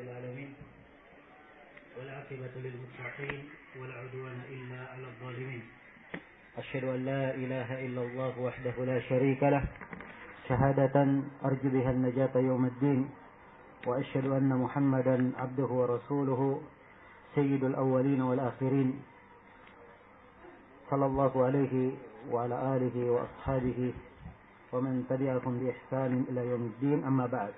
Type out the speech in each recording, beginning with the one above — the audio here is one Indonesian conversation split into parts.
العالمين والعاقبة للمتقين ولا عدوان إلا على الظالمين. أشهد أن لا إله إلا الله وحده لا شريك له شهادة أرجو بها النجاة يوم الدين، وأشهد أن محمدا عبده ورسوله سيد الأولين والآخرين صلى الله عليه وعلى آله وأصحابه ومن تبعهم بإحسان إلى يوم الدين. أما بعد.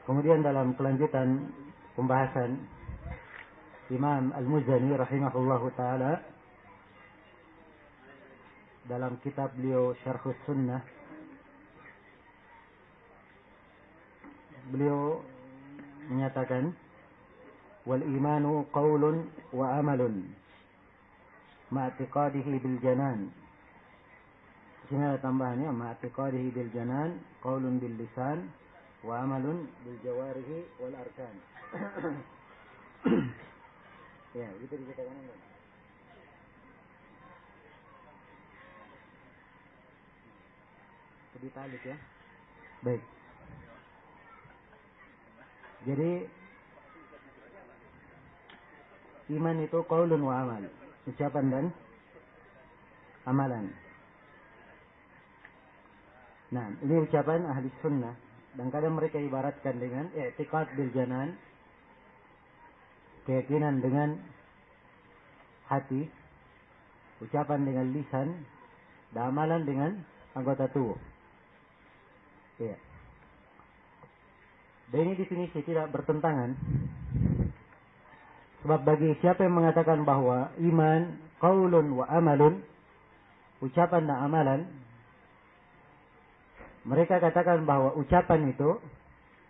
Kemudian dalam kelanjutan pembahasan Imam Al-Muzani rahimahullahu ta'ala dalam kitab beliau Syarhus Sunnah, beliau menyatakan wal imanu qaulun wa amalun ma'tiqadihi bil janan. Sini ada tambahannya, ma'tiqadihi bil janan qaulun bil lisan wa amalun bil jawarihi wal arkan. Ya, itu dikatakan enggak? Lebih talik ya. Baik. Jadi iman itu qaulun wa amal, ucapan dan amalan. Nah, ini ucapan ahli sunnah, dan kadang mereka ibaratkan dengan i'tiqad bil janan, keyakinan dengan hati, ucapan dengan lisan, dan amalan dengan anggota tubuh. Ya. Dan ini definisi tidak bertentangan. Sebab bagi siapa yang mengatakan bahwa iman qaulun wa amalun, ucapan dan amalan, mereka katakan bahwa ucapan itu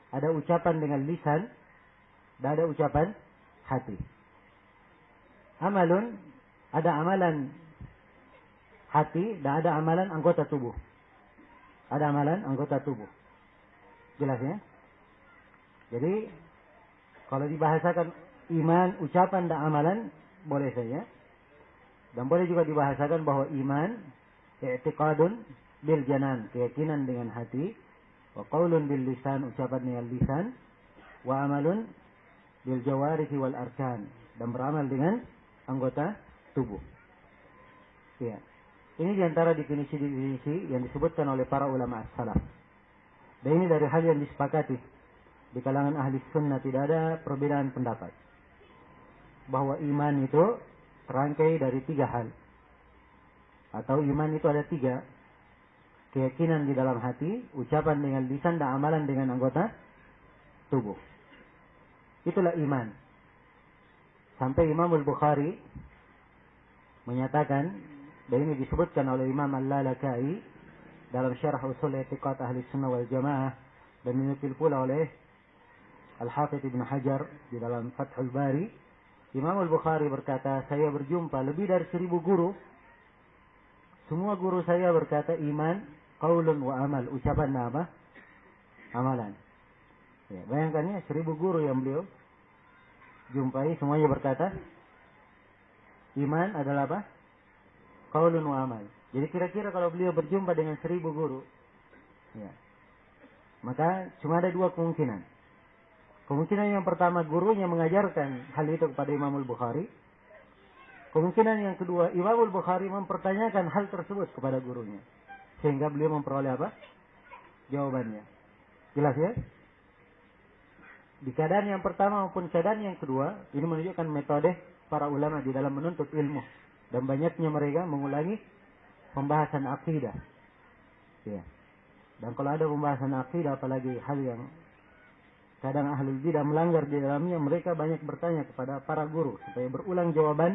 ada ucapan dengan lisan dan ada ucapan hati. Amalun ada amalan hati dan ada amalan anggota tubuh. Ada amalan anggota tubuh. Jelas ya? Jadi kalau dibahasakan iman, ucapan dan amalan boleh saja. Dan boleh juga dibahasakan bahwa iman i'tiqadun bil janan, keyakinan dengan hati, wa qaulun bil lisan, ucapan dengan lisan, wa amalun bil jawarihi wal arkan, dan beramal dengan anggota tubuh. Ya. Ini diantara definisi-definisi yang disebutkan oleh para ulama as-salaf. Dan ini dari hal yang disepakati di kalangan ahli sunnah, tidak ada perbedaan pendapat bahwa iman itu terangkai dari 3 hal, atau iman itu ada 3: keyakinan di dalam hati, ucapan dengan lisan, dan amalan dengan anggota tubuh. Itulah iman. Sampai Imam Al-Bukhari menyatakan, dan ini disebutkan oleh Imam Al-Lalaka'i dalam Syarah Usul I'tiqad Ahli Sunnah wal Jamaah, dan dinukil pula oleh Al-Hafidh Ibn Hajar di dalam Fathul Bari. Imam Al-Bukhari berkata, saya berjumpa lebih dari 1000 guru. Semua guru saya berkata iman qaulun wa amal, ucapan dan apa? Amalan. Ya, bayangkan ya, 1000 guru yang beliau jumpai, semuanya berkata iman adalah apa? Qaulun wa amal. Jadi kira-kira kalau beliau berjumpa dengan 1000 guru, ya, maka cuma ada 2 kemungkinan. Kemungkinan yang pertama, gurunya mengajarkan hal itu kepada Imam Al-Bukhari. Kemungkinan yang kedua, Imam Al-Bukhari mempertanyakan hal tersebut kepada gurunya, sehingga beliau memperoleh apa? Jawabannya. Jelas ya? Di keadaan yang pertama maupun keadaan yang kedua, ini menunjukkan metode para ulama di dalam menuntut ilmu, dan banyaknya mereka mengulangi pembahasan akidah. Ya. Dan kalau ada pembahasan akidah, apalagi hal yang kadang ahlul bidah melanggar di dalamnya, mereka banyak bertanya kepada para guru supaya berulang jawaban.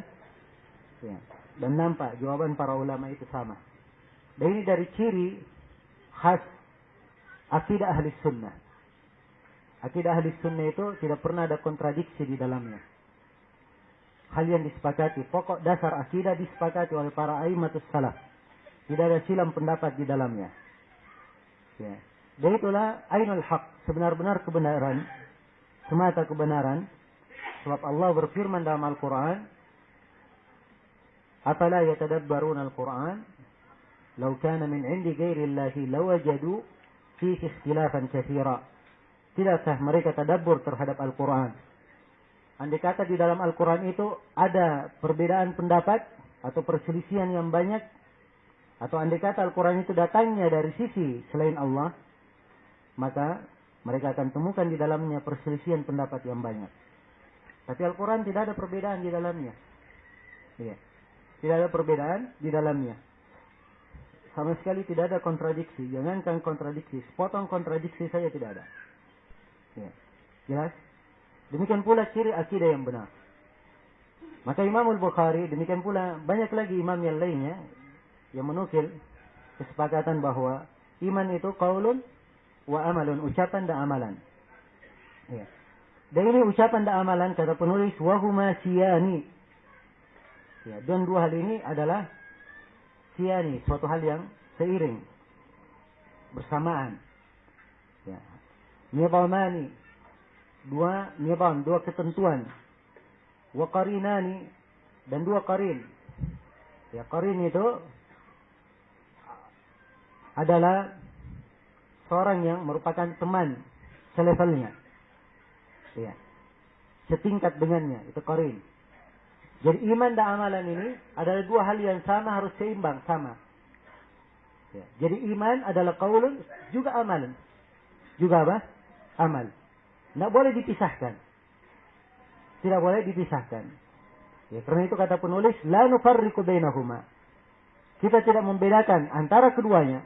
Ya. Dan nampak jawaban para ulama itu sama. Dan ini dari ciri khas akidah ahli sunnah. Akidah ahli sunnah itu tidak pernah ada kontradiksi di dalamnya. Hal yang disepakati, pokok dasar akidah disepakati oleh para a'immatus salaf. Tidak ada silang pendapat di dalamnya. Ya. Dan itulah ainul haq, sebenar-benar kebenaran, semata kebenaran. Sebab Allah berfirman dalam Al-Quran, afala yatadabbaruna al-Quran, "Lau kana min 'indi ghairillahi lawajadu fihi ikhtilafan katsira." Tidakkah mereka tadabbur terhadap Al-Quran? Andai kata di dalam Al-Quran itu ada perbedaan pendapat atau perselisihan yang banyak, atau andai kata Al-Quran itu datangnya dari sisi selain Allah, maka mereka akan temukan di dalamnya perselisihan pendapat yang banyak. Tapi Al-Quran tidak ada perbedaan di dalamnya. Ya. Tidak ada perbedaan di dalamnya. Sama sekali tidak ada kontradiksi. Jangankan kontradiksi, sepotong kontradiksi saja tidak ada. Ya. Jelas? Demikian pula ciri akidah yang benar. Maka Imam Al-Bukhari, demikian pula banyak lagi imam yang lainnya yang menukil kesepakatan bahwa iman itu qaulun wa amalun, ucapan dan amalan. Ya. Dan ini ucapan dan amalan, kata penulis, wahuma siyani. Ya, dan dua hal ini adalah siyani, suatu hal yang seiring, bersamaan. Ya. Nizamani, dua nizam, dua ketentuan. Wa qarinani, dan dua qarin. Ya, qarin itu adalah seorang yang merupakan teman selevelnya. Ya. Setingkat dengannya, itu qarin. Jadi iman dan amalan ini adalah dua hal yang sama, harus seimbang, sama. Ya. Jadi iman adalah qaulun, juga amalan. Juga apa? Amal. Tidak boleh dipisahkan. Tidak boleh dipisahkan. Ya, karena itu kata penulis, la nufarriqu bainahuma. Kita tidak membedakan antara keduanya.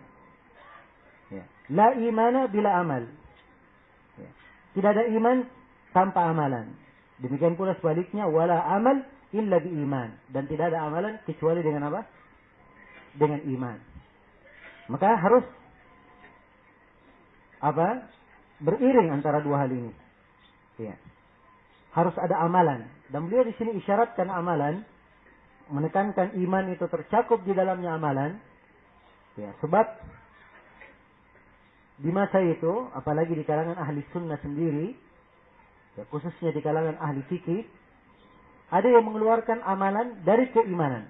Ya. La imana bila amal. Ya. Tidak ada iman tanpa amalan. Demikian pula sebaliknya, wala amal illa bi iman. Dan tidak ada amalan kecuali dengan apa? Dengan iman. Maka harus apa? Beriring antara dua hal ini. Ya. Harus ada amalan. Dan beliau di sini isyaratkan amalan, menekankan iman itu tercakup di dalamnya amalan. Ya, sebab di masa itu, apalagi di kalangan ahli sunnah sendiri, ya, khususnya di kalangan ahli fikih, ada yang mengeluarkan amalan dari keimanan.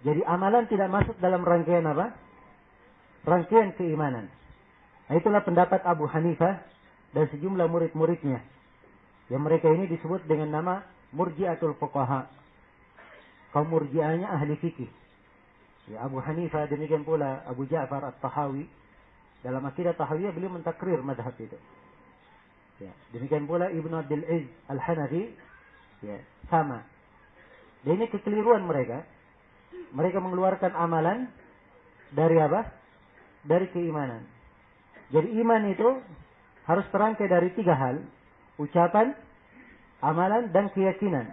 Jadi amalan tidak masuk dalam rangkaian apa? Rangkaian keimanan. Nah, itulah pendapat Abu Hanifah dan sejumlah murid-muridnya. Yang mereka ini disebut dengan nama Murji'atul Fuqaha. Kaum Murji'ahnya ahli fikih. Ya, Abu Hanifah, demikian pula Abu Ja'far At-Tahawi. Dalam akidah Tahawiyah beliau mentakrir madhab itu. Ya, demikian pula Ibnu Abdul Izz Al-Hanafi. Ya, sama. Dan ini kekeliruan mereka. Mereka mengeluarkan amalan dari apa? Dari keimanan. Jadi iman itu harus terangkai dari tiga hal. Ucapan, amalan, dan keyakinan.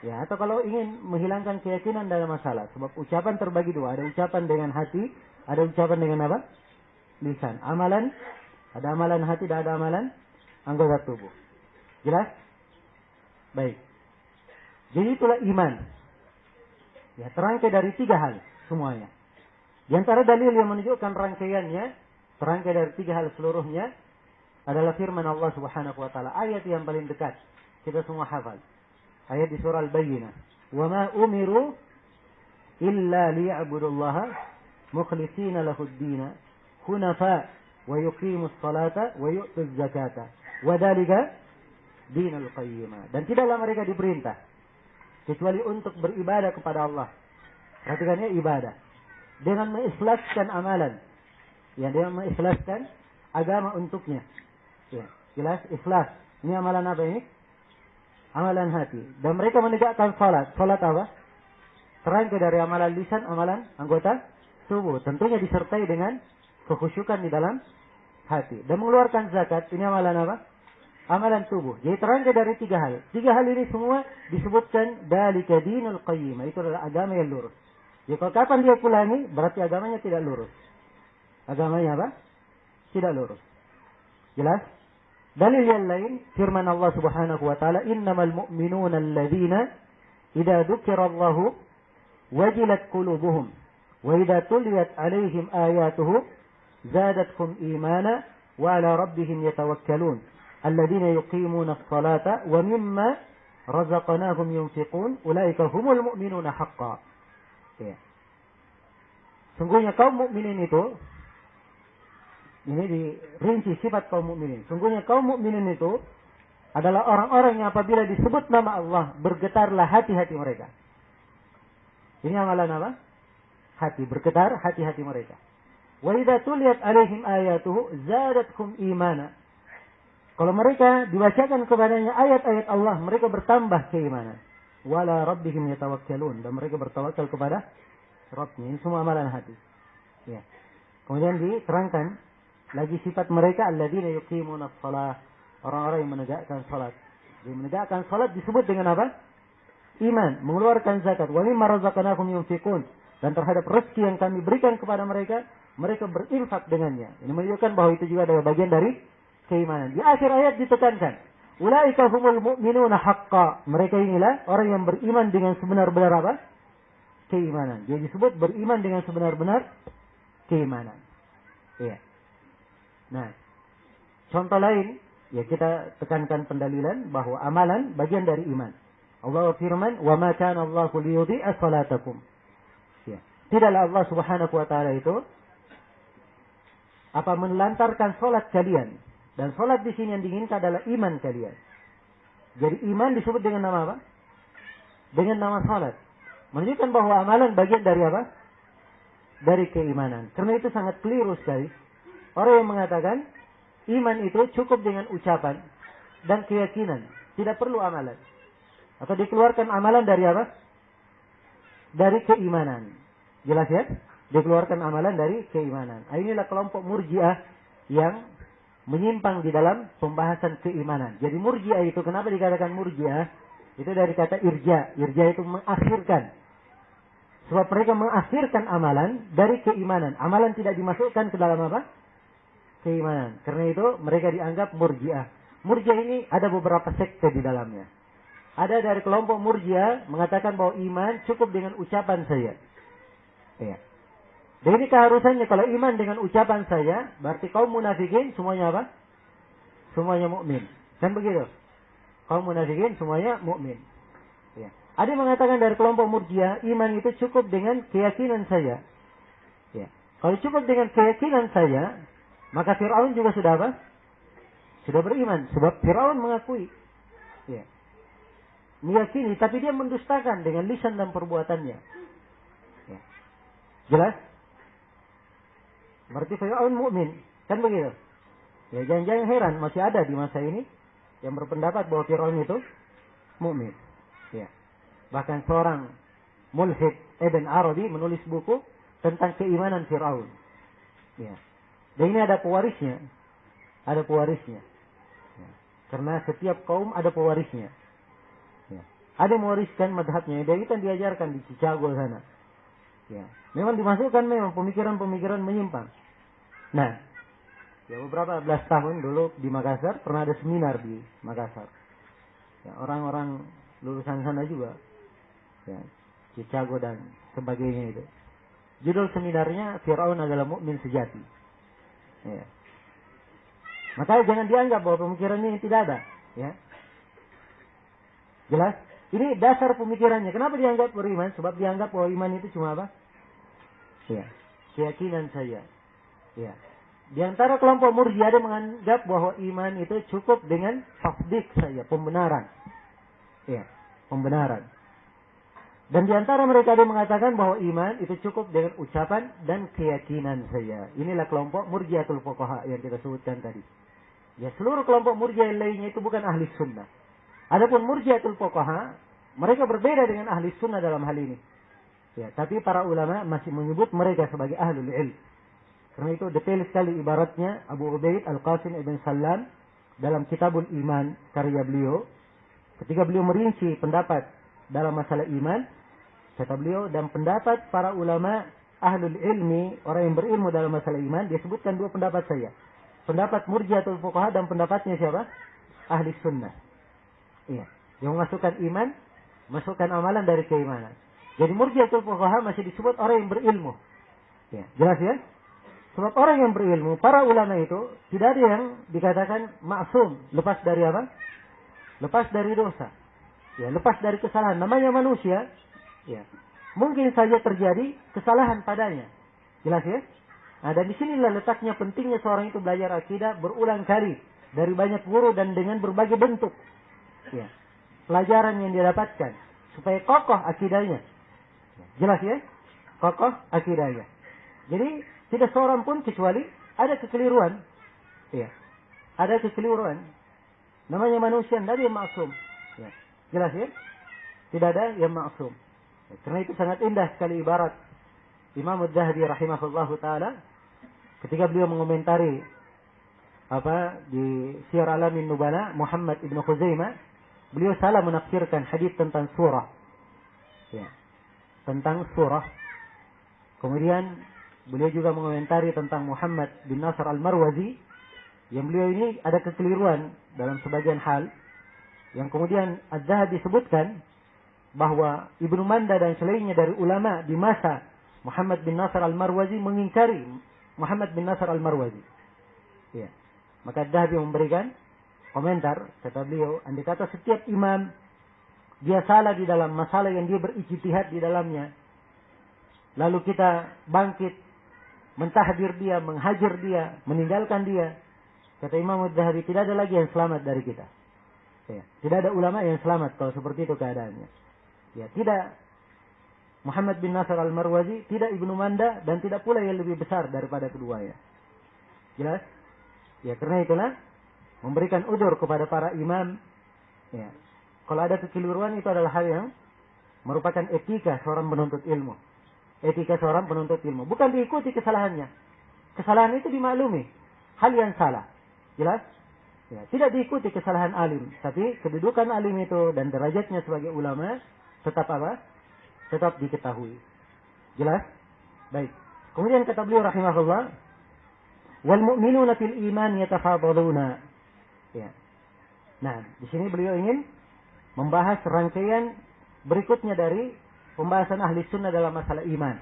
Ya, atau kalau ingin menghilangkan keyakinan dalam masalah. Sebab ucapan terbagi dua. Ada ucapan dengan hati, ada ucapan dengan apa? Lisan. Amalan, ada amalan hati, dan ada amalan anggota tubuh. Jelas? Baik. Jadi itulah iman. Ya, terangkai dari tiga hal semuanya. Di antara dalil yang menunjukkan rangkaiannya, terangkai dari tiga hal seluruhnya, adalah firman Allah Subhanahu wa taala, ayat yang paling dekat. Kita semua hafal. Ayat di surah Al-Bayyinah. "Wa ma umiru illa liya'budullaha mukhlishina lahud-din hunafa wa yuqimus salata wa yu'tuz zakata wa dzalika dinul qayyimah." Dan tidaklah mereka diperintah kecuali untuk beribadah kepada Allah. Perhatikannya, ibadah dengan mengikhlaskan amalan. Ya, dengan mengikhlaskan agama untuknya. Ya, jelas ikhlas. Ini amalan apa ini? Amalan hati. Dan mereka menegakkan salat. Salat apa? Terangkai dari amalan lisan, amalan anggota tubuh. Tentunya disertai dengan kekhusyukan di dalam hati. Dan mengeluarkan zakat. Ini amalan apa? Amalan tubuh. Jadi terangkai dari tiga hal. Tiga hal ini semua disebutkan dzalika dinul qayyimah. Itu adalah agama yang lurus. Jadi kalau kapan dia pulangi, berarti agamanya tidak lurus. Agamanya apa? Tidak lurus. Jelas? Dalil yang lain, firman Allah Subhanahu wa taala, "Innamal mu'minuna alladzina idza dzukirallahu wajilat qulubuhum wa idza tuliyat 'alaihim ayatuhu zadatkum imana wa 'ala rabbihim yatawakkalun alladzina yuqimuna as-salata wa mimma razaqnahum yunfiqun ulaika humul mu'minuna haqqan." Ya. Sungguhnya kaum mukminin itu, ini dirinci sifat kaum mukminin. Sungguhnya kaum mukminin itu adalah orang-orang yang apabila disebut nama Allah, bergetarlah hati-hati mereka. Ini amalan apa? Hati, bergetar hati-hati mereka. Wa idza tuliyat alaihim ayatuhu zadatkum imana. Kalau mereka dibacakan kepadanya ayat-ayat Allah, mereka bertambah keimanan. Wala rabbihim yatawakkalun, dan mereka bertawakal kepada Rabbnya. Ini semua amalan hati. Ya. Kemudian diterangkan lagi sifat mereka alladzina yuqimuna shalah, orang-orang yang menegakkan salat. Jadi menegakkan salat disebut dengan apa? Iman, mengeluarkan zakat. Wa mimma razaqnahum yunfiqun, dan terhadap rezeki yang kami berikan kepada mereka, mereka berinfak dengannya. Ini menunjukkan bahwa itu juga adalah bagian dari keimanan. Di akhir ayat ditekankan, ulaika humul mu'minuna haqqan. Mereka inilah orang yang beriman dengan sebenar-benar apa? Keimanan. Dia disebut beriman dengan sebenar-benar keimanan. Iya. Nah, contoh lain, ya kita tekankan pendalilan bahwa amalan bagian dari iman. Allah firman, "Wa ma kana Allahu liyudhi'a salatakum." Ya. Tidaklah Allah Subhanahu wa taala itu menelantarkan salat kalian. Dan salat di sini yang diinginkan adalah iman kalian. Jadi iman disebut dengan nama apa? Dengan nama salat. Menunjukkan bahwa amalan bagian dari apa? Dari keimanan. Karena itu sangat keliru sekali. Orang yang mengatakan iman itu cukup dengan ucapan dan keyakinan. Tidak perlu amalan. Atau dikeluarkan amalan dari apa? Dari keimanan. Jelas ya? Dikeluarkan amalan dari keimanan. Inilah kelompok murjiah yang menyimpang di dalam pembahasan keimanan. Jadi murjiah itu, kenapa dikatakan murjiah? Itu dari kata irja. Irja itu mengakhirkan. Sebab mereka mengakhirkan amalan dari keimanan. Amalan tidak dimasukkan ke dalam apa? Keimanan. Karena itu mereka dianggap murjiah. Murjiah ini ada beberapa sekte di dalamnya. Ada dari kelompok murjiah mengatakan bahwa iman cukup dengan ucapan saja. Ya. Dan ini keharusannya, kalau iman dengan ucapan saja, berarti kaum munafikin semuanya apa? Semuanya mukmin. Kan begitu? Kaum munafikin semuanya mukmin. Ya. Ada yang mengatakan dari kelompok murjiah, iman itu cukup dengan keyakinan saja. Ya. Kalau cukup dengan keyakinan saja, maka Fir'aun juga sudah apa? Sudah beriman. Sebab Fir'aun mengakui. Ya. Meyakini, tapi dia mendustakan dengan lisan dan perbuatannya. Ya. Jelas? Berarti Fir'aun mukmin. Kan begitu? Ya, jangan-jangan heran, masih ada di masa ini yang berpendapat bahwa Fir'aun itu mukmin. Ya. Bahkan seorang mulhid Ibn Arabi menulis buku tentang keimanan Fir'aun. Ya. Dan ini ada pewarisnya. Ada pewarisnya. Ya. Karena setiap kaum ada pewarisnya. Ya. Ada yang mewariskan madhabnya. Dan itu diajarkan di Chicago sana. Ya. Memang dimasukkan memang pemikiran-pemikiran menyimpang. Nah, ya beberapa belas tahun dulu di Makassar pernah ada seminar di Makassar. Ya, orang-orang lulusan sana juga. Ya, Chicago dan sebagainya itu. Judul seminarnya Fir'aun adalah mukmin sejati. Ya. Maka jangan dianggap bahwa pemikiran ini tidak ada. Ya. Jelas? Ini dasar pemikirannya. Kenapa dianggap beriman? Sebab dianggap bahwa iman itu cuma apa? Ya, keyakinan saja. Ya. Di antara kelompok murji'ah ada menganggap bahwa iman itu cukup dengan tasdik saja, pembenaran. Ya, pembenaran. Dan di antara mereka ada mengatakan bahwa iman itu cukup dengan ucapan dan keyakinan saja. Inilah kelompok murji'atul fuqaha yang kita sebutkan tadi. Ya, seluruh kelompok murji'ah lainnya itu bukan ahli sunnah. Adapun murji'atul fuqaha, mereka berbeda dengan ahli sunnah dalam hal ini. Ya, tapi para ulama masih menyebut mereka sebagai ahlul ilm. Karena itu detail sekali ibaratnya Abu Ubaid Al-Qasim Ibn Sallam dalam Kitabul Iman karya beliau. Ketika beliau merinci pendapat dalam masalah iman, kata beliau, dan pendapat para ulama ahlul ilmi, orang yang berilmu dalam masalah iman, dia sebutkan dua pendapat saja. Pendapat murji'atul fuqaha dan pendapatnya siapa? Ahli sunnah. Iya. Yang memasukkan iman, masukkan amalan dari keimanan. Jadi murji'atul fuqaha masih disebut orang yang berilmu. Ya, jelas ya? Sebab orang yang berilmu, para ulama itu tidak ada yang dikatakan maksum, lepas dari apa? Lepas dari dosa. Ya, lepas dari kesalahan. Namanya manusia, ya. Mungkin saja terjadi kesalahan padanya. Jelas ya? Nah, dan disinilah letaknya pentingnya seorang itu belajar akidah berulang kali dari banyak guru dan dengan berbagai bentuk. Ya. Pelajaran yang dia dapatkan supaya kokoh akidahnya. Jelas ya? Kokoh akidahnya. Jadi tidak seorang pun kecuali ada kekeliruan. Ya. Ada kekeliruan. Namanya manusia, tidak ada yang maksum. Ya. Jelas ya? Tidak ada yang maksum. Ya. Karena itu sangat indah sekali ibarat Imam Ad-Dhahabi rahimahullahu ta'ala ketika beliau mengomentari di Syiar Alamin Nubala Muhammad ibn Khuzaimah, beliau salah menafsirkan hadis tentang surah. Ya. Tentang surah. Kemudian beliau juga mengomentari tentang Muhammad bin Nasr al-Marwazi, yang beliau ini ada kekeliruan dalam sebagian hal, yang kemudian Az-Zahabi disebutkan bahwa Ibnu Manda dan selainnya dari ulama di masa Muhammad bin Nasr al-Marwazi mengingkari Muhammad bin Nasr al-Marwazi. Ya. Maka Az-Zahabi memberikan komentar, kata beliau, andai kata setiap imam dia salah di dalam masalah yang dia berijtihad di dalamnya, lalu kita bangkit mentahdir dia, menghajar dia, meninggalkan dia, kata Imam Az-Zahabi, tidak ada lagi yang selamat dari kita. Ya. Tidak ada ulama yang selamat kalau seperti itu keadaannya. Ya, tidak Muhammad bin Nasr al-Marwazi, tidak Ibnu Manda, dan tidak pula yang lebih besar daripada keduanya. Jelas? Ya, karena itulah memberikan udzur kepada para imam. Ya. Kalau ada kekeliruan itu adalah hal yang merupakan etika seorang penuntut ilmu. Etika seorang penuntut ilmu. Bukan diikuti kesalahannya. Kesalahan itu dimaklumi. Hal yang salah. Jelas? Ya, tidak diikuti kesalahan alim. Tapi kedudukan alim itu dan derajatnya sebagai ulama tetap apa? Tetap diketahui. Jelas? Baik. Kemudian kata beliau rahimahullah, wal mu'minuna fil iman yatafadaluna. Ya. Nah, di sini beliau ingin membahas rangkaian berikutnya dari pembahasan ahli sunnah dalam masalah iman.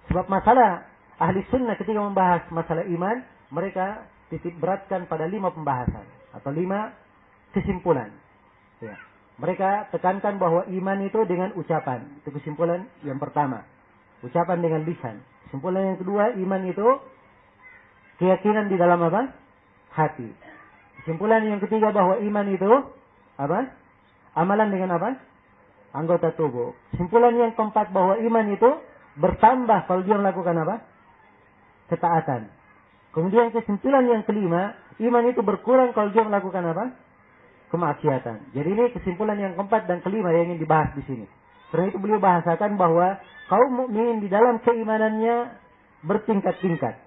Sebab masalah ahli sunnah ketika membahas masalah iman, mereka titik beratkan pada 5 pembahasan atau 5 kesimpulan. Ya. Mereka tekankan bahwa iman itu dengan ucapan. Itu kesimpulan yang pertama. Ucapan dengan lisan. Kesimpulan yang kedua, iman itu keyakinan di dalam apa? Hati. Kesimpulan yang ketiga bahwa iman itu apa? Amalan dengan apa? Anggota tubuh. Kesimpulan yang keempat bahwa iman itu bertambah kalau dia melakukan apa? Ketaatan. Kemudian kesimpulan yang kelima, iman itu berkurang kalau dia melakukan apa? Kemaksiatan. Jadi ini kesimpulan yang keempat dan kelima yang ingin dibahas di sini. Karena itu beliau bahasakan bahwa kaum mukmin di dalam keimanannya bertingkat-tingkat.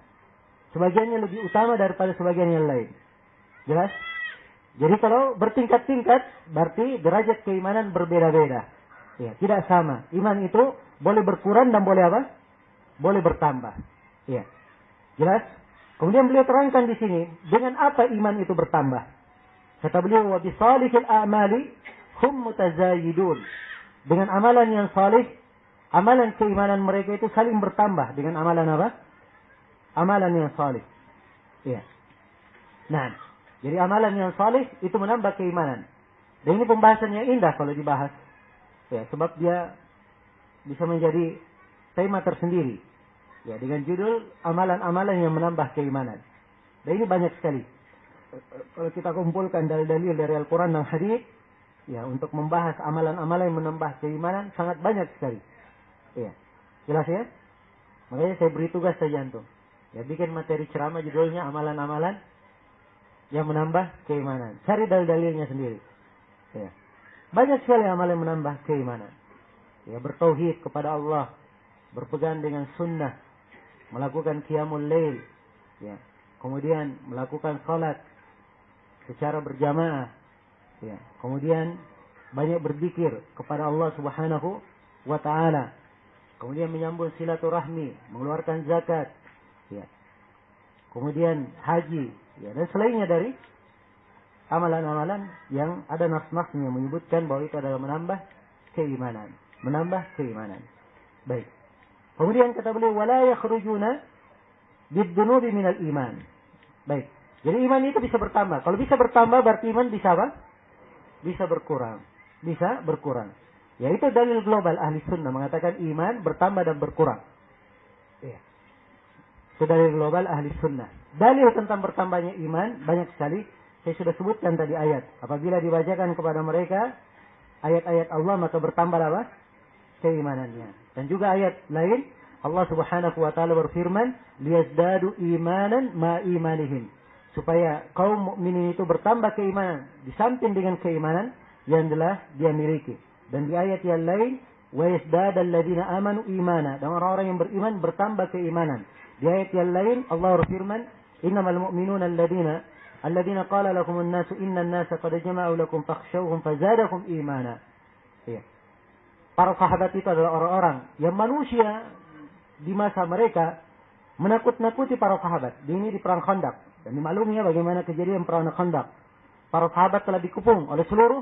Sebagiannya lebih utama daripada sebagian yang lain. Jelas? Jadi kalau bertingkat-tingkat, berarti derajat keimanan berbeda-beda. Ya, tidak sama. Iman itu boleh berkurang dan boleh apa? Boleh bertambah. Ya. Jelas? Kemudian beliau terangkan di sini, dengan apa iman itu bertambah? Kata beliau, wa bisalihil a'mali hum mutazayidun. Dengan amalan yang salih, amalan keimanan mereka itu saling bertambah dengan amalan apa? Amalan yang salih. Ya. Nah, jadi amalan yang salih itu menambah keimanan. Dan ini pembahasan yang indah kalau dibahas. Ya, sebab dia bisa menjadi tema tersendiri. Ya, dengan judul amalan-amalan yang menambah keimanan. Dan ini banyak sekali. Kalau kita kumpulkan dalil-dalil dari Al-Quran dan Hadis, ya, untuk membahas amalan-amalan yang menambah keimanan sangat banyak sekali. Ya, jelas ya? Makanya saya beri tugas saja antum. Ya, bikin materi ceramah judulnya amalan-amalan yang menambah keimanan. Cari dalil-dalilnya sendiri. Ya. Banyak sekali amalan yang menambah keimanan. Ya, bertauhid kepada Allah, berpegang dengan sunnah, melakukan qiyamul lail, ya. Kemudian melakukan salat secara berjamaah, ya. Kemudian banyak berzikir kepada Allah Subhanahu wa taala. Kemudian menyambung silaturahmi, mengeluarkan zakat, ya. Kemudian haji, ya, dan selainnya dari amalan-amalan yang ada nas-nasnya menyebutkan bahwa itu adalah menambah keimanan. Menambah keimanan. Baik. Kemudian kata beliau, wala yakhrujuna bid-dunubi minal iman. Baik. Jadi iman itu bisa bertambah. Kalau bisa bertambah berarti iman bisa apa? Bisa berkurang. Bisa berkurang. Ya, itu dalil global ahli sunnah mengatakan iman bertambah dan berkurang. Ya. Itu dalil global ahli sunnah. Dalil tentang bertambahnya iman banyak sekali. Saya sudah sebutkan tadi ayat. Apabila dibacakan kepada mereka ayat-ayat Allah, maka bertambah apa? Keimanannya. Dan juga ayat lain, Allah Subhanahu wa taala berfirman, "Liyazdadu imanan ma imanihim." Supaya kaum mukminin itu bertambah keimanan di samping dengan keimanan yang telah dia miliki. Dan di ayat yang lain, "Wa yazdadal ladzina amanu imana." Dan orang-orang yang beriman bertambah keimanan. Di ayat yang lain Allah berfirman, "Innamal mu'minuna alladzina qala lakumun nasu innan nasa qad jama'u lakum fakhshawhum fazadakum imana." Ya. Para sahabat itu adalah orang-orang yang manusia di masa mereka menakut-nakuti para sahabat. Ini di perang Khandaq. Dan dimaklumi ya bagaimana kejadian perang Khandaq. Para sahabat telah dikepung oleh seluruh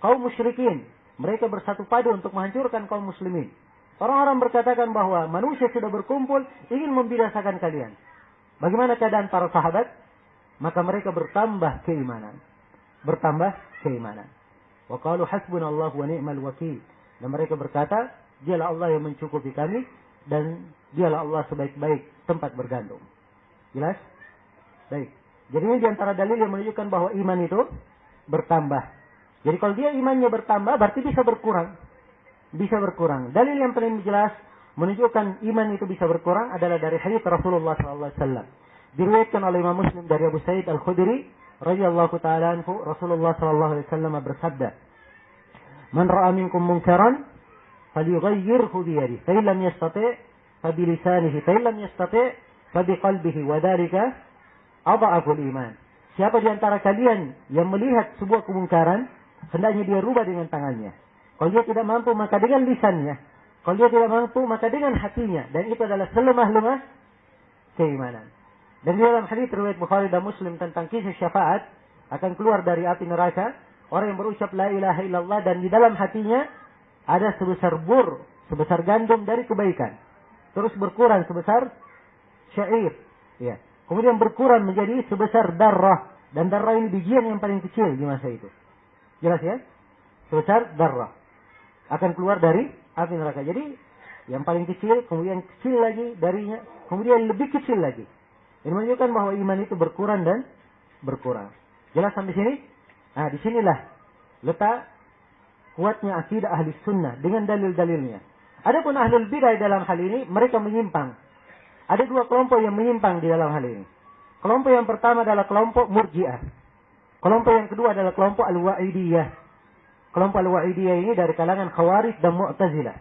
kaum musyrikin. Mereka bersatu padu untuk menghancurkan kaum muslimin. Orang-orang berkatakan bahwa manusia sudah berkumpul ingin membinasakan kalian. Bagaimana keadaan para sahabat? Maka mereka bertambah keimanan. Bertambah keimanan. Wa qalu hasbunallahu wa ni'mal wakil. Dan mereka berkata, dialah Allah yang mencukupi kami dan dialah Allah sebaik-baik tempat bergantung. Jelas? Baik. Jadi ini diantara dalil yang menunjukkan bahwa iman itu bertambah. Jadi kalau dia imannya bertambah berarti bisa berkurang. Bisa berkurang. Dalil yang paling jelas menunjukkan iman itu bisa berkurang adalah dari hadits Rasulullah SAW. Diriwayatkan oleh Imam Muslim dari Abu Sa'id Al-Khudri radhiyallahu taala anhu, Rasulullah SAW bersabda, "Man ra'a minkum munkaran falyughayyirhu bi yadihi, fa in lam yastati' fa bi lisanihi, fa in lam yastati' fa bi qalbihi, wa dzalika adha'aful iman." Siapa di antara kalian yang melihat sebuah kemungkaran, hendaknya dia rubah dengan tangannya. Kalau dia tidak mampu, maka dengan lisannya. Kalau dia tidak mampu, maka dengan hatinya. Dan itu adalah selemah-lemah keimanan. Dan di dalam hadits riwayat Bukhari dan Muslim tentang kisah syafaat akan keluar dari api neraka orang yang berucap la ilaha illallah dan di dalam hatinya ada sebesar bur, sebesar gandum dari kebaikan. Terus berkurang sebesar syair. Ya. Kemudian berkurang menjadi sebesar darrah. Dan darrah ini bijian yang paling kecil di masa itu. Jelas ya? Sebesar darrah. Akan keluar dari api neraka. Jadi yang paling kecil, kemudian kecil lagi darinya, kemudian lebih kecil lagi. Ini menunjukkan bahwa iman itu berkurang dan berkurang. Jelas sampai sini? Nah, disinilah letak kuatnya akidah ahli sunnah dengan dalil-dalilnya. Adapun ahlul bidah dalam hal ini, mereka menyimpang. Ada dua kelompok yang menyimpang di dalam hal ini. Kelompok yang pertama adalah kelompok murji'ah. Kelompok yang kedua adalah kelompok al-wa'idiyah. Kelompok al-wa'idiyah ini dari kalangan khawarij dan mu'tazilah.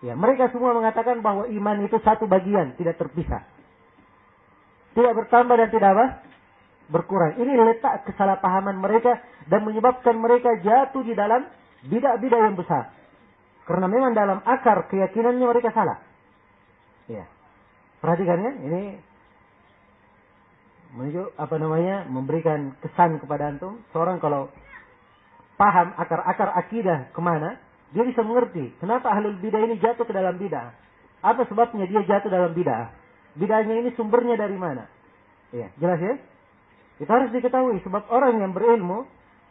Ya, mereka semua mengatakan bahwa iman itu satu bagian, tidak terpisah. Tidak bertambah dan tidak apa? Berkurang. Ini letak kesalahpahaman mereka dan menyebabkan mereka jatuh di dalam bidah-bidah yang besar. Karena memang dalam akar keyakinannya mereka salah. Ya. Perhatikan ya, ini menunjuk memberikan kesan kepada antum. Seorang kalau paham akar-akar akidah kemana, dia bisa mengerti kenapa ahlul bidah ini jatuh ke dalam bidah. Apa sebabnya dia jatuh dalam bidah? Bidahnya ini sumbernya dari mana? Ya, jelas ya? Itu harus diketahui sebab orang yang berilmu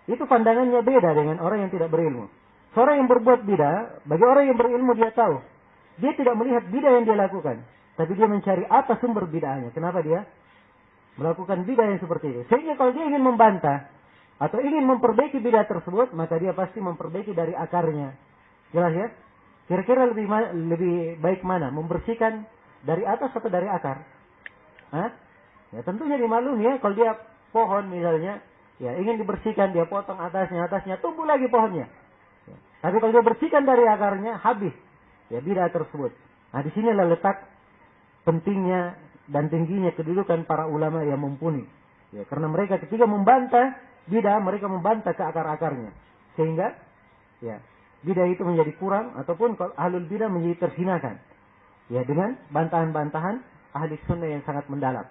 itu pandangannya beda dengan orang yang tidak berilmu. Seorang yang berbuat bidah, bagi orang yang berilmu dia tahu. Dia tidak melihat bidah yang dia lakukan, tapi dia mencari apa sumber bidahnya. Kenapa dia melakukan bidah yang seperti itu? Sehingga kalau dia ingin membantah atau ingin memperbaiki bidah tersebut, maka dia pasti memperbaiki dari akarnya. Jelas ya? Kira-kira lebih baik mana? Membersihkan dari atas atau dari akar? Hah? Ya tentunya dimaklumi ya, kalau dia pohon misalnya, ya ingin dibersihkan, dia potong atasnya, tumbuh lagi pohonnya. Ya. Tapi kalau dia bersihkan dari akarnya, habis ya bidah tersebut. Nah disinilah letak pentingnya dan tingginya kedudukan para ulama yang mumpuni. Ya, karena mereka ketika membantah bidah, mereka membantah ke akar-akarnya. Sehingga ya bidah itu menjadi kurang ataupun ahlul bidah menjadi tersinakan. Ya, dengan bantahan-bantahan ahli sunnah yang sangat mendalam.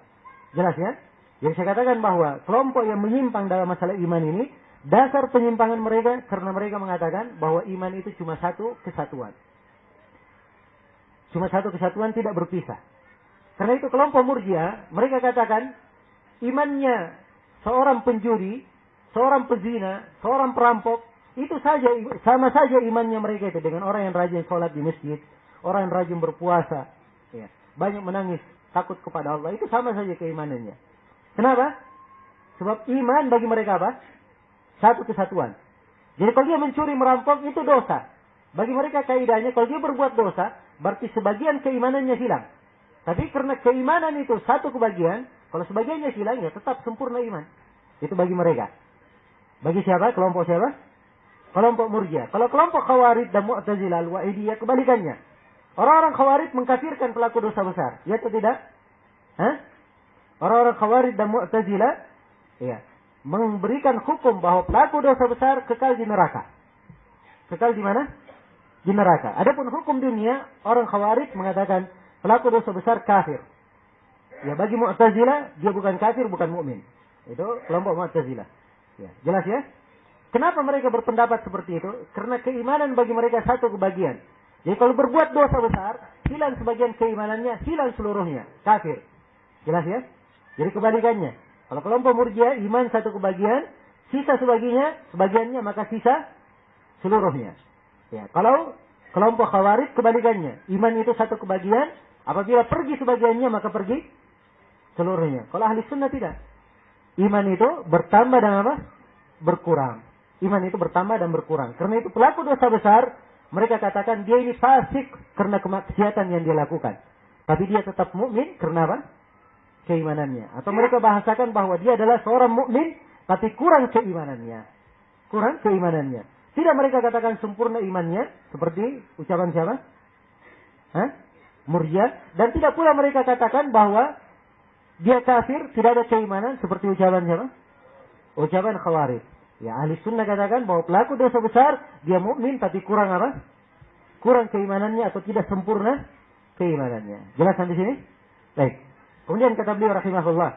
Jelas ya? Jadi saya katakan bahwa kelompok yang menyimpang dalam masalah iman ini, dasar penyimpangan mereka karena mereka mengatakan bahwa iman itu cuma satu kesatuan. Cuma satu kesatuan, tidak berpisah. Karena itu kelompok murji'ah, mereka katakan imannya seorang penjudi, seorang pezina, seorang perampok, itu saja sama saja imannya mereka itu dengan orang yang rajin sholat di masjid, orang yang rajin berpuasa. Ya. banyak menangis, takut kepada Allah, itu sama saja keimanannya. Kenapa? Sebab iman bagi mereka apa? Satu kesatuan. Jadi kalau dia mencuri, merampok, itu dosa. Bagi mereka kaidahnya, kalau dia berbuat dosa, berarti sebagian keimanannya hilang. Tapi karena keimanan itu satu kebagian, kalau sebagiannya hilang, ya tetap sempurna iman. Itu bagi mereka. Bagi siapa? Kelompok siapa? Kelompok Murji'ah. Kalau kelompok Khawarij dan Mu'tazilah Al-Wa'idiyah, kebalikannya. Orang-orang Khawarij mengkafirkan pelaku dosa besar. Ya atau tidak? Hah? Orang-orang Khawarij dan Mu'tazilah, ya, memberikan hukum bahwa pelaku dosa besar kekal di neraka. Kekal di mana? Di neraka. Adapun hukum dunia, orang Khawarij mengatakan pelaku dosa besar kafir. Ya, bagi Mu'tazilah, dia bukan kafir, bukan mukmin. Itu kelompok Mu'tazilah. Ya, jelas ya? Kenapa mereka berpendapat seperti itu? Karena keimanan bagi mereka satu kebagian. Jadi kalau berbuat dosa besar, hilang sebagian keimanannya, hilang seluruhnya. Kafir. Jelas ya? Jadi kebalikannya. Kalau kelompok Murji'ah, iman satu kebagian, sisa sebagiannya, maka sisa seluruhnya. Ya, kalau kelompok Khawarij kebalikannya. Iman itu satu kebagian, apabila pergi sebagiannya, maka pergi seluruhnya. Kalau ahli sunnah tidak. Iman itu bertambah dan apa? Berkurang. Iman itu bertambah dan berkurang. Karena itu pelaku dosa besar, mereka katakan dia ini fasik karena kemaksiatan yang dia lakukan. Tapi dia tetap mukmin karena apa? Keimanannya. Atau mereka bahasakan bahwa dia adalah seorang mukmin tapi kurang keimanannya. Kurang keimanannya. Tidak mereka katakan sempurna imannya seperti ucapan siapa? Hah? Murji'ah. Dan tidak pula mereka katakan bahwa dia kafir, tidak ada keimanan seperti ucapan siapa? Ucapan Khawarij. Ya, ahli sunnah katakan bahwa pelaku dosa besar, dia mukmin tapi kurang apa? Kurang keimanannya atau tidak sempurna keimanannya. Jelas di sini? Baik. Kemudian kata beliau rahimahullah,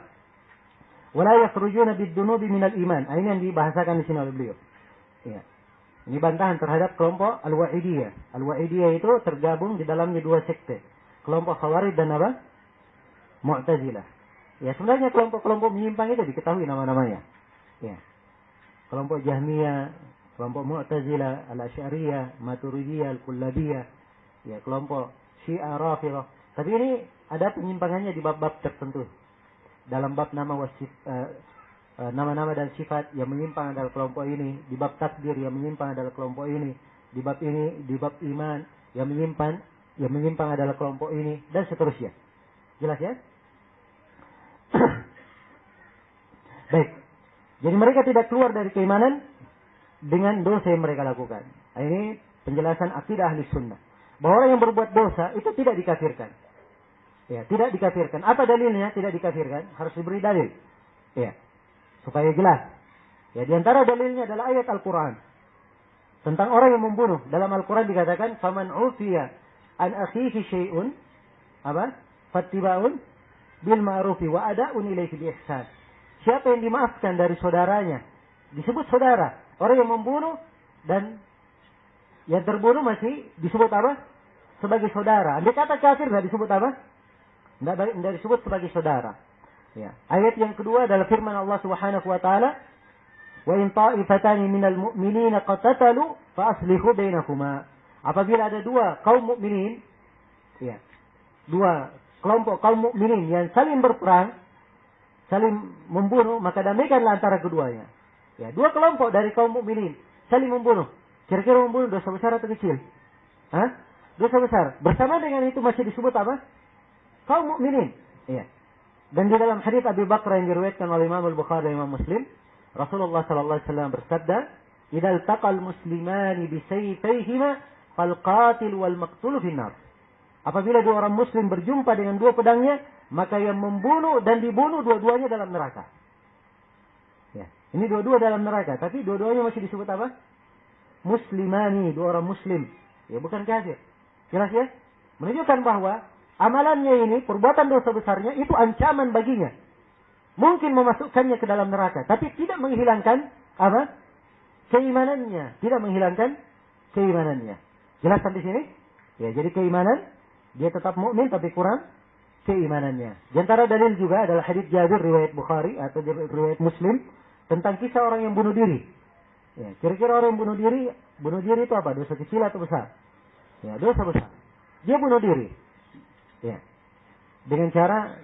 "Wala yakhrujuna bid-dunubi minal iman." Ini yang dibahasakan di sini oleh beliau. Ya. Ini bantahan terhadap kelompok Al-Wa'idiyah. Al-Wa'idiyah itu tergabung di dalamnya dua sekte. Kelompok Khawarij dan apa? Mu'tazilah. Ya, sebenarnya kelompok-kelompok menyimpang itu diketahui nama-namanya. Ya. Kelompok Jahmiyah, kelompok Mu'tazilah, Al-Asy'ariyah, Maturidiyah, Al-Kullabiyah, ya, kelompok Syiah, Rafidhah. Tapi ini ada penyimpangannya di bab-bab tertentu. Dalam bab nama-nama dan sifat yang menyimpang adalah kelompok ini, di bab takdir yang menyimpang adalah kelompok ini, di bab ini, di bab iman yang menyimpang adalah kelompok ini, dan seterusnya. Jelas ya? Baik. Jadi mereka tidak keluar dari keimanan dengan dosa yang mereka lakukan. Ini penjelasan akidah ahli sunnah. Bahwa orang yang berbuat dosa itu tidak dikafirkan. Ya, tidak dikafirkan. Apa dalilnya tidak dikafirkan? Harus diberi dalil. Ya, supaya jelas. Ya, di antara dalilnya adalah ayat Al-Quran. Tentang orang yang membunuh. Dalam Al-Quran dikatakan, "Faman ufiya an akhihi syai'un." Apa? "Fattiba'un bil ma'rufi wa ada'un ilaihi bi ihsan." Siapa yang dimaafkan dari saudaranya, disebut saudara. Orang yang membunuh dan yang terbunuh masih disebut apa? Sebagai saudara. Andai kata kafir tidak disebut apa? Tidak disebut sebagai saudara. Ya. Ayat yang kedua adalah firman Allah Subhanahu wa taala, "Wa in ta'ifatani minal mu'minina qatatalu fa aslihu bainahuma." Apabila ada dua kaum mukminin, ya, dua kelompok kaum mukminin yang saling berperang, saling membunuh, maka damaikanlah antara keduanya. Ya, dua kelompok dari kaum mukminin saling membunuh. Kira-kira membunuh dosa besar atau kecil? Hah? Dosa besar. Bersama dengan itu masih disebut apa? Kaum mukminin. Iya. Dan di dalam hadis Abu Bakar yang diriwayatkan oleh Imam Al-Bukhari dan Imam Muslim, Rasulullah sallallahu alaihi wasallam bersabda, "Idza iltaqal muslimani bi sayfayhima fal qatil wal maqtul fi nar." Apabila dua orang muslim berjumpa dengan dua pedangnya, maka yang membunuh dan dibunuh dua-duanya dalam neraka. Ya, ini dua-dua dalam neraka, tapi dua-duanya masih disebut apa? Muslimani, dua orang muslim. Ya, bukan kafir. Jelas ya? Menunjukkan bahwa amalannya ini, perbuatan dosa besarnya, itu ancaman baginya. Mungkin memasukkannya ke dalam neraka, tapi tidak menghilangkan apa? Keimanannya. Tidak menghilangkan keimanannya. Jelas di sini? Ya, jadi keimanan, dia tetap mukmin tapi kurang keimanannya. Di antara dalil juga adalah hadis Jabir riwayat Bukhari atau riwayat Muslim tentang kisah orang yang bunuh diri. Ya, kira-kira orang yang bunuh diri itu apa? Dosa kecil atau besar? Ya, dosa besar. Dia bunuh diri. Ya. dengan cara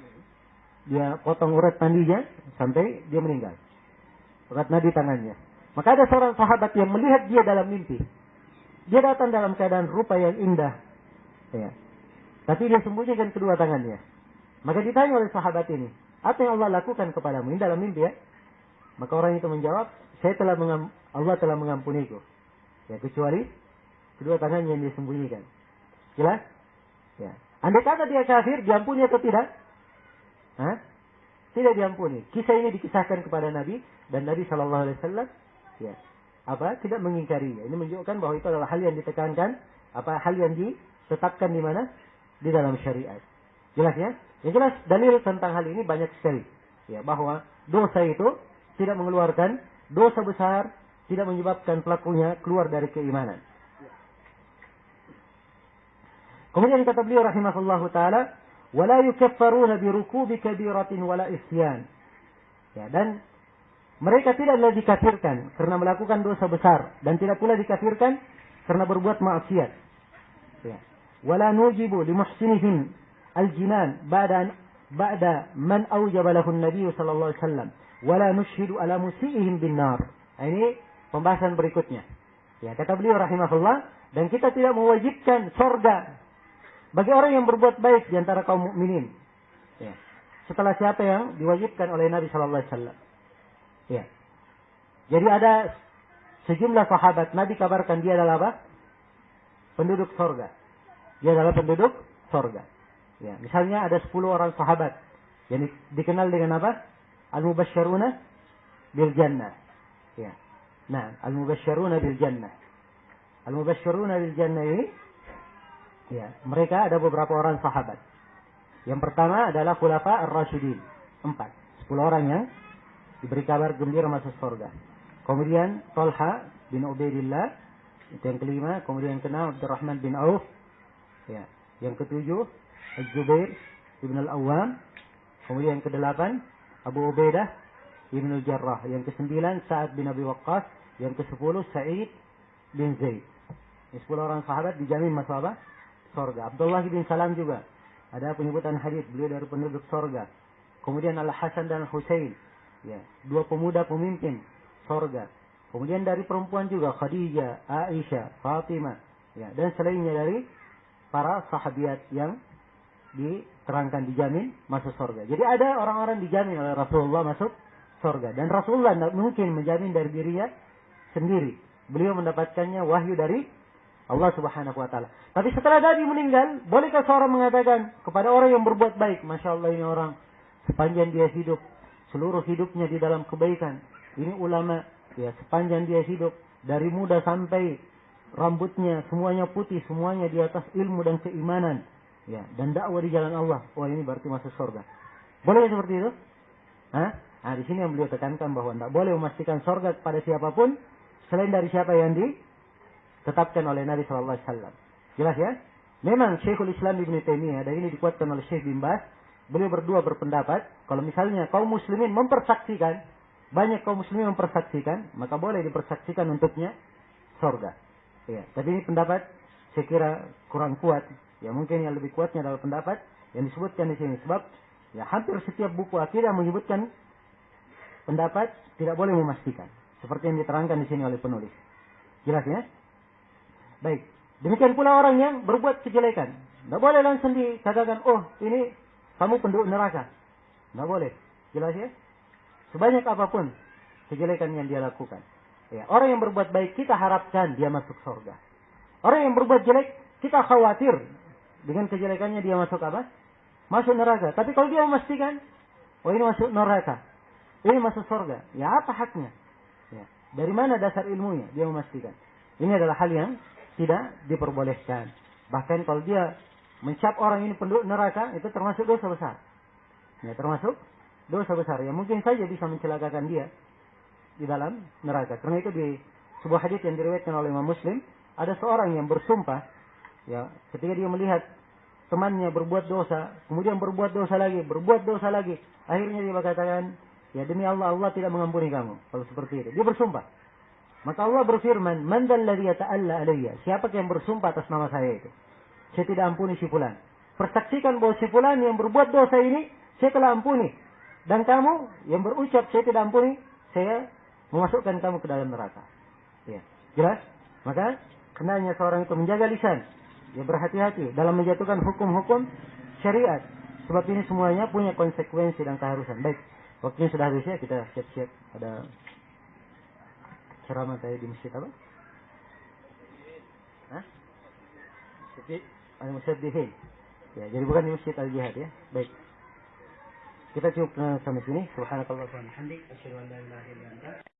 dia potong urat nandinya sampai dia meninggal. Urat nadi tangannya. Maka ada seorang sahabat yang melihat dia dalam mimpi. Dia datang dalam keadaan rupa yang indah. Ya. Tapi dia sembunyikan kedua tangannya. Maka ditanya oleh sahabat ini, apa yang Allah lakukan kepadamu? Ini dalam mimpi ya. Maka orang itu menjawab, Allah telah mengampuniku. Ya, kecuali kedua tangannya yang disembunyikan. Jelas? Ya. Andai kata dia kafir, diampuni atau tidak? Hah? Tidak diampuni. Kisah ini dikisahkan kepada Nabi dan Nabi SAW ya, tidak mengingkarinya. Ini menunjukkan bahwa itu adalah hal yang ditekankan, hal yang ditetapkan di mana? Di dalam syariat. Jelas ya? Yang jelas dalil tentang hal ini banyak sekali. Ya, bahwa dosa itu tidak mengeluarkan, dosa besar tidak menyebabkan pelakunya keluar dari keimanan. Kemudian kata beliau rahimahullahu taala, "Wala yukaffaruna bi rukubi kabiratin wala isyan." Ya, dan mereka tidaklah dikafirkan karena melakukan dosa besar dan tidak pula dikafirkan karena berbuat maksiat. Ya. Wala nujibu li muhsinihim al-jinan ba'da man awjaba lahu an-nabiy sallallahu alaihi wasallam. Wala nushhidu ala musiihim bin-nar. Ini pembahasan berikutnya. Ya, kata beliau rahimahullah, dan kita tidak mewajibkan surga bagi orang yang berbuat baik di antara kaum mukminin. Ya. Setelah siapa yang diwajibkan oleh Nabi sallallahu alaihi wasallam. Ya. Jadi ada sejumlah sahabat Nabi kabarkan dia adalah apa? Penduduk surga. Dia adalah penduduk surga. Ya, misalnya ada 10 orang sahabat yang dikenal dengan apa? Al-Mubasysyiruna bil Jannah. Ya. Nah, Al-Mubasysyiruna bil Jannah. Al-Mubasysyiruna bil Jannah ini ya, mereka ada beberapa orang sahabat. Yang pertama adalah Khulafa Ar-Rasyidin, 10 orang yang diberi kabar gembira masuk surga. Kemudian Talha bin Ubaidillah, itu yang kelima. Kemudian yang keenam Abdurrahman bin Auf. Ya. Yang ketujuh Az-Zubair ibn al-Awwam. Kemudian yang kedelapan Abu Ubaidah ibn al-Jarrah. Yang kesembilan Sa'ad bin Abi Waqqas. Yang ke-10 Sa'id bin Zaid. Ini 10 orang sahabat dijamin masuk apa? Surga. Abdullah bin Salam juga ada penyebutan hadis beliau dari penduduk surga. Kemudian Al-Hasan dan Husain, ya, 2 pemuda pemimpin surga. Kemudian dari perempuan juga Khadijah, Aisyah, Fatimah, ya, dan selainnya dari para sahabiat yang diterangkan dijamin masuk surga. Jadi ada orang-orang dijamin oleh Rasulullah masuk surga, dan Rasulullah tidak mungkin menjamin dari dirinya sendiri. Beliau mendapatkannya wahyu dari Allah Subhanahu wa taala. Tapi setelah Nabi meninggal, bolehkah seorang mengatakan kepada orang yang berbuat baik, Masya Allah ini orang sepanjang dia hidup, seluruh hidupnya di dalam kebaikan. Ini ulama, ya, sepanjang dia hidup dari muda sampai rambutnya semuanya putih, semuanya di atas ilmu dan keimanan, ya, dan dakwah di jalan Allah. Wah, ini berarti masuk surga. Boleh seperti itu? Hah? Nah, di sini yang beliau tekankan bahwa tidak boleh memastikan surga kepada siapapun selain dari siapa yang ditetapkan oleh Nabi sallallahu alaihi wasallam. Jelas ya? Memang Syekhul Islam Ibnu Taimiyah, dan ini dikuatkan oleh Syekh bin Baz, beliau berdua berpendapat kalau misalnya kaum muslimin mempersaksikan, banyak kaum muslimin mempersaksikan, maka boleh dipersaksikan untuknya surga. Ya, tapi ini pendapat saya kira kurang kuat. Ya, mungkin yang lebih kuatnya adalah pendapat yang disebutkan di sini, sebab ya hampir setiap buku akidah menyebutkan pendapat tidak boleh memastikan, seperti yang diterangkan di sini oleh penulis. Jelas ya? Baik. Demikian pula orang yang berbuat kejelekan, tidak boleh langsung dikatakan, oh ini kamu penduduk neraka. Tidak boleh. Jelas ya? Sebanyak apapun kejelekan yang dia lakukan. Ya, orang yang berbuat baik kita harapkan dia masuk surga. Orang yang berbuat jelek kita khawatir dengan kejelekannya dia masuk apa? Masuk neraka. Tapi kalau dia memastikan, oh ini masuk neraka, ini masuk surga, ya apa haknya? Ya, dari mana dasar ilmunya dia memastikan? Ini adalah hal yang tidak diperbolehkan. Bahkan kalau dia mencap orang ini penduduk neraka, itu termasuk dosa besar. Ya, termasuk dosa besar yang mungkin saja bisa mencelakakan dia di dalam neraka. Karena itu di sebuah hadis yang diriwayatkan oleh Imam Muslim, ada seorang yang bersumpah, ya, ketika dia melihat temannya berbuat dosa, kemudian berbuat dosa lagi, akhirnya dia berkatakan, ya demi Allah, Allah tidak mengampuni kamu. Kalau seperti itu, dia bersumpah. Maka Allah berfirman, "Man dzalladzi yata'alla alayya?" Siapa yang bersumpah atas nama saya itu? Saya tidak ampuni si fulan. persaksikan bahwa si fulan yang berbuat dosa ini saya telah ampuni, dan kamu yang berucap saya tidak ampuni, saya memasukkan kamu ke dalam neraka. Ya, jelas? Maka hendaknya seorang itu menjaga lisan, ya berhati-hati dalam menjatuhkan hukum-hukum syariat, sebab ini semuanya punya konsekuensi dan keharusan. Baik, waktunya sudah habis ya, kita siap-siap ada ceramah tadi di masjid apa? Hah? Masjid Al-Musaddihin. Ya, jadi bukan di Masjid Al-Jihad ya. Baik. Kita cukup sampai sini. Subhanakallahumma wa bihamdika asyhadu an la ilaha illa anta